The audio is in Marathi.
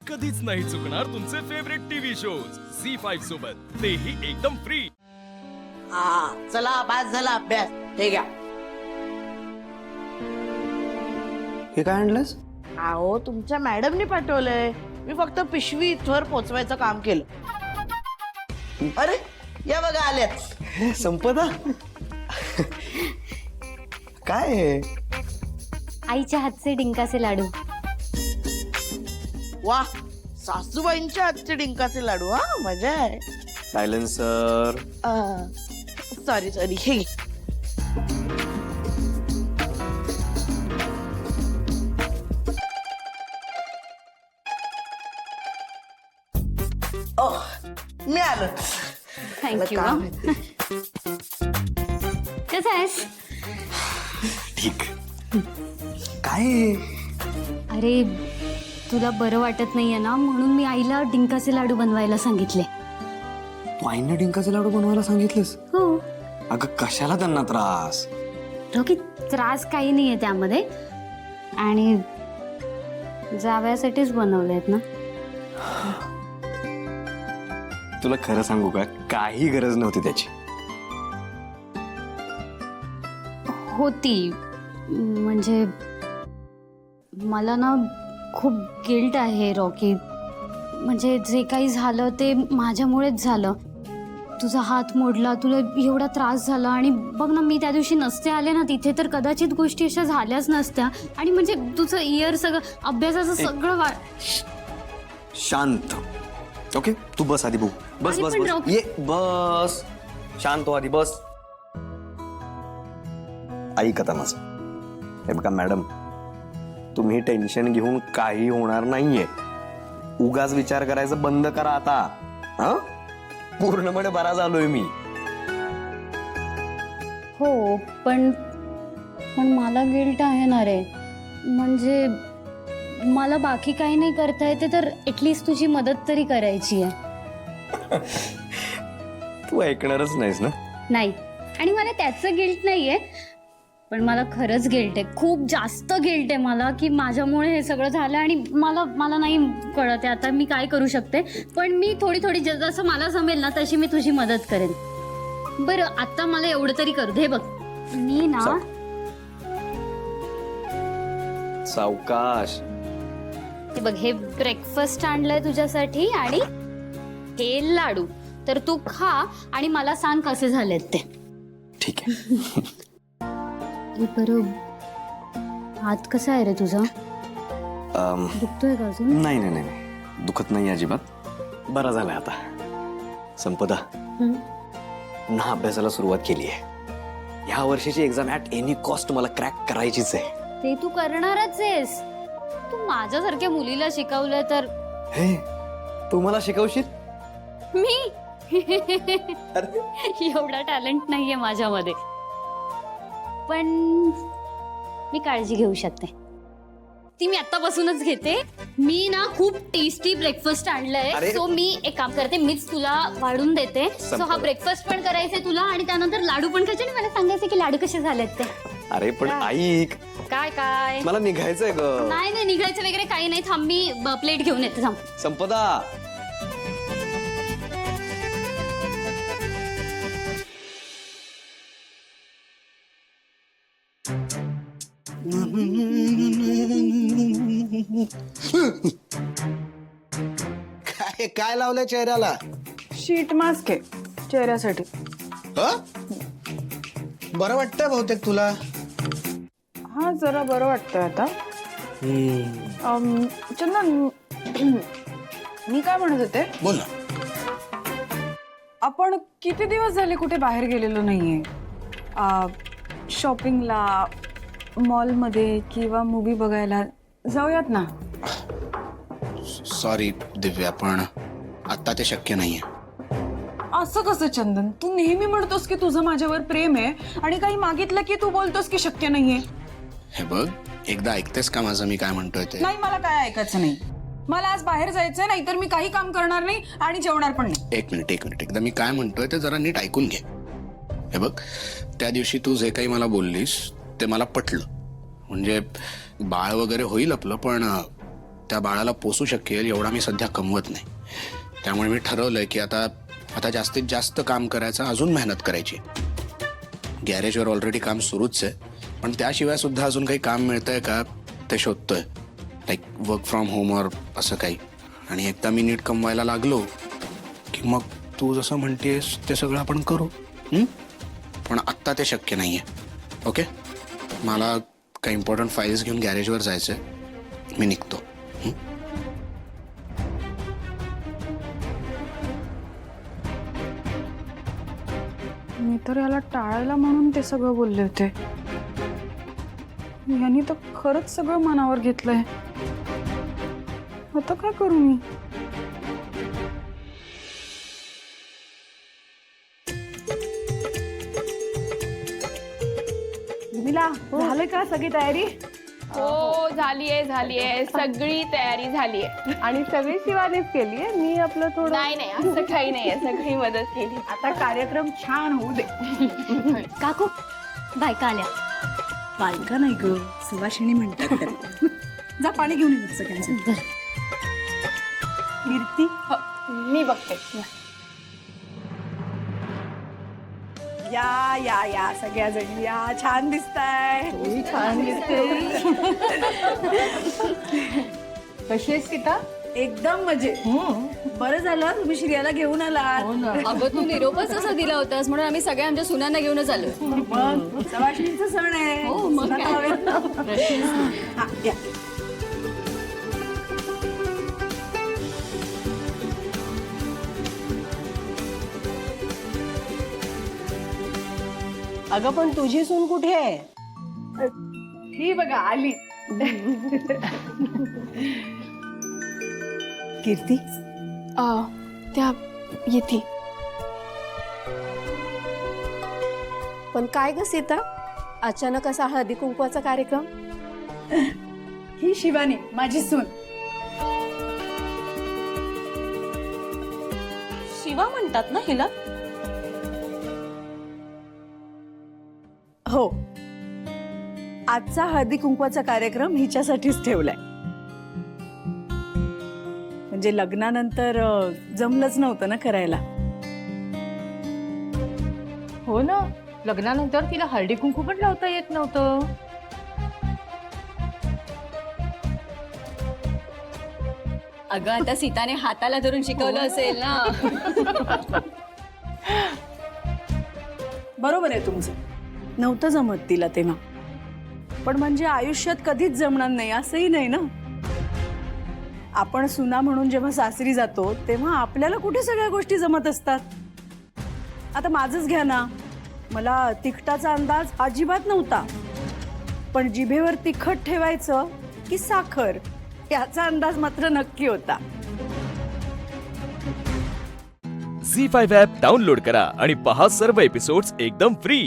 कधीच नाही चुकणार तुमचे फेवरेट टीव्ही शोज झी5 सोबत, तेही एकदम फ्री। चला बस झाला अभ्यास, हे घ्या। हे काय आणलंस? अहो तुमच्या मॅडमनी पाठवलंय, मी फक्त पिशवी इथवर पोचवायचं काम केलं। अरे या बघा आल्यात। संपदा काय आहे? आईच्या हातचे डिंकाचे लाडू। वा, सासूबाईंच्या हातचे डिंकाचे लाडू। हा मजा आहे। सायलेन्सर। सॉरी सॉरी, हे घे। मी आलो। थँक्यू। कसं आहेस? ठीक। काय आहे? अरे तुला बरं वाटत नाहीये ना, म्हणून मी आईला डिंकाचे लाडू बनवायला सांगितले। तू आईने डिंकाचे लाडू बनवायला सांगितलेस? हो। अगं कशाला त्यांना त्रास? रोकी, त्रास काही नाहीये त्यामध्ये, आणि जावयासाठीच बनवलेत ना। तुला खरं सांगू का, काही गरज नव्हती त्याची। होती, म्हणजे मला ना खूप गिल्ट आहे रॉकी। म्हणजे जे काही झालं ते माझ्यामुळेच झालं। तुझा हात मोडला, तुला एवढा त्रास झाला, आणि बघ ना, मी त्या दिवशी नसते आले ना तिथे, तर कदाचित गोष्टी अशा झाल्याच नसत्या। आणि म्हणजे तुझं इयर सगळं, अभ्यासाचं सगळं शांत। ओके, तू बस आधी, बघ बस अरे बस पण बस, रॉकी- ये बस, शांत हो आधी, बस। ऐक आता माझं, हे बघा मॅडम, तुम्ही टेन्शन घेऊन काही होणार नाहीये। उगाच विचार करायचं बंद करा आता। हा, पूर्णपणे बरा झालोय मी। हो, पण मला गिल्ट आहे ना रे। म्हणजे मला बाकी काही नाही करता येते, तर ऍटलीस्ट तुझी मदत तरी करायची आहे। तू ऐकणारच नाहीस ना? नाही, आणि मला त्याचं गिल्ट नाहीये, पण मला खरंच गिल्ट आहे, खूप जास्त गिल्ट आहे मला, की माझ्यामुळे हे सगळं झालं। आणि मला नाही कळत आहे आता मी काय करू शकते, पण मी थोडी जसं मला जमेल ना तशी मी तुझी मदत करेन। बरं, आता मला एवढं तरी करू दे। बघ, मी ना सावकाश। हे बघ, हे ब्रेकफास्ट आणलंय तुझ्यासाठी, आणि हे लाडू, तर तू खा आणि मला सांग कसे झालेत ते। ठीक आहे। बरं, हात कसा आहे रे तुझा? दुखतोय का अजून? नाही नाही नाही, दुखत नाही अजिबात, बरा झालाय आता। संपदा, पुन्हा अभ्यासाला सुरुवात केली आहे। ह्या वर्षीची एक्झाम ॲट एनी कॉस्ट मला क्रॅक करायचीच आहे। ते तू करणारच आहेस। तू माझ्यासारख्या मुलीला शिकवलंय तर हे, तू मला शिकवशील? मी एवढा टॅलेंट नाहीये माझ्यामध्ये, पण मी काळजी घेऊ शकते। ती मी आतापासूनच घेते। मी ना खूप टेस्टी ब्रेकफास्ट आणलंय, सो मी एक काम करते, मीच तुला वाढून देते। सो हा ब्रेकफास्ट पण करायचंय तुला, आणि त्यानंतर लाडू पण खायचे, आणि मला सांगायचं की लाडू कसे झालेत ते। अरे पण ऐक, काय काय? मला निघायचंय ग। नाही नाही, निघायचं वगैरे काही नाही, थांब मी प्लेट घेऊन येते, थांब। संपदा, काय काय लावलंय चेहऱ्याला? शीट मास्क आहे चेहऱ्यासाठी। बरं वाटतंय बहुतेक तुला? हा, जरा बरं वाटतंय आता। चंदन, मी काय म्हणत होते, बोल ना। आपण किती दिवस झाले कुठे बाहेर गेलेलो नाहीये, शॉपिंगला, मॉलमध्ये किंवा मूवी बघायला जाऊयात ना? सॉरी दिव्या, पण आता ते शक्य नाहीये। असं कसं चंदन? तू नेहमी म्हणतोस की तुझं माझ्यावर प्रेम आहे, आणि काही मागितलं की तू बोलतोस की शक्य नाहीये। हे बघ, एकदा ऐकतेस का माझं मी काय म्हणतोय ते? नाही, मला काय ऐकायचं नाही। मला आज बाहेर जायचंय, नाही तर मी काही काम करणार नाही आणि जेवणार पण नाही। एक मिनिट, एकदा मी काय म्हणतोय ते जरा नीट ऐकून घे। हे बघ, त्या दिवशी तू जे काही मला बोललीस ते मला पटलं, म्हणजे बाळ वगैरे होईल आपलं, पण त्या बाळाला पोसू शकेल एवढा मी सध्या कमवत नाही. त्यामुळे मी ठरवलंय की आता जास्तीत जास्त काम करायचं, अजून मेहनत करायची. गॅरेजवर ऑलरेडी काम सुरूच आहे, पण त्याशिवाय सुद्धा अजून काही काम मिळतंय का ते शोधतोय. लाईक वर्क फ्रॉम होम और असं काही. आणि एकदा मी नीट कमवायला लागलो की मग तू जसं म्हणतेस ते सगळं आपण करू. पण आत्ता ते शक्य नाही आहे. ओके, मला काही इम्पॉर्टंट फाईल्स घेऊन गॅरेजवर जायचं आहे. मी निघतो. मी तर याला टाळायला म्हणून ते सगळं बोलले होते. यांनी तर खरंच सगळं मनावर घेतलंय. आता काय करू मी? झालं का सगळी तयारी? हो झालीये सगळी तयारी झालीये. आणि सगळी शिवानीच केली आहे. मी आपलं थोडं नाही असं काही नाहीये, सगळी मदत केली. आता कार्यक्रम छान होऊ दे. काकू बायका आल्या. बायका नाही ग, सुवासिनी म्हणतात त्याला. जा पाणी घेऊन ये सगळ्यांचं. कीर्ती, मी बघते. या या या सगळ्या जणी या. छान दिसताय. छान दिसते. कशी आहेस सीता? एकदम मजेत. बरं झालं तुम्ही श्रियाला घेऊन आलात. अगं तू निरोपच असा दिला होतास म्हणून आम्ही सगळ्या आमच्या सुनांना घेऊनच आलो. मग सवाशिणीचा सण आहे. हो, मग काय? सुना हवेत ना. हा, या. अगं पण तुझी सून कुठे आहे? ही बघा आली. कीर्ती, त्या येते. पण काय ग सीता, अचानक असा हळदी कुंकवाचा कार्यक्रम? ही शिवानी माझी सून. शिवा म्हणतात ना हिला? हो, आजचा हळदी कुंकवाचा कार्यक्रम हिच्यासाठीच ठेवलाय. म्हणजे लग्नानंतर जमलंच नव्हतं ना करायला. हो ना, लग्नानंतर तिला हळदी कुंकू पण लावता येत नव्हतं. अगं आता सीताने हाताला धरून शिकवलं असेल ना. बरोबर आहे तुमचं, नव्हतं जमत तिला तेव्हा. पण म्हणजे आयुष्यात कधीच जमणार नाही असंही नाही ना. आपण सुना म्हणून जेव्हा सासरी जातो तेव्हा आपल्याला कुठे सगळ्या गोष्टी जमत असतात. आता माझंच घ्या ना, मला तिखटाचा अंदाज अजिबात नव्हता, पण जिभेवर तिखट ठेवायचं की साखर याचा अंदाज मात्र नक्की होता. झी 5 ॲप डाउनलोड करा आणि पहा सर्व एपिसोड्स एकदम फ्री.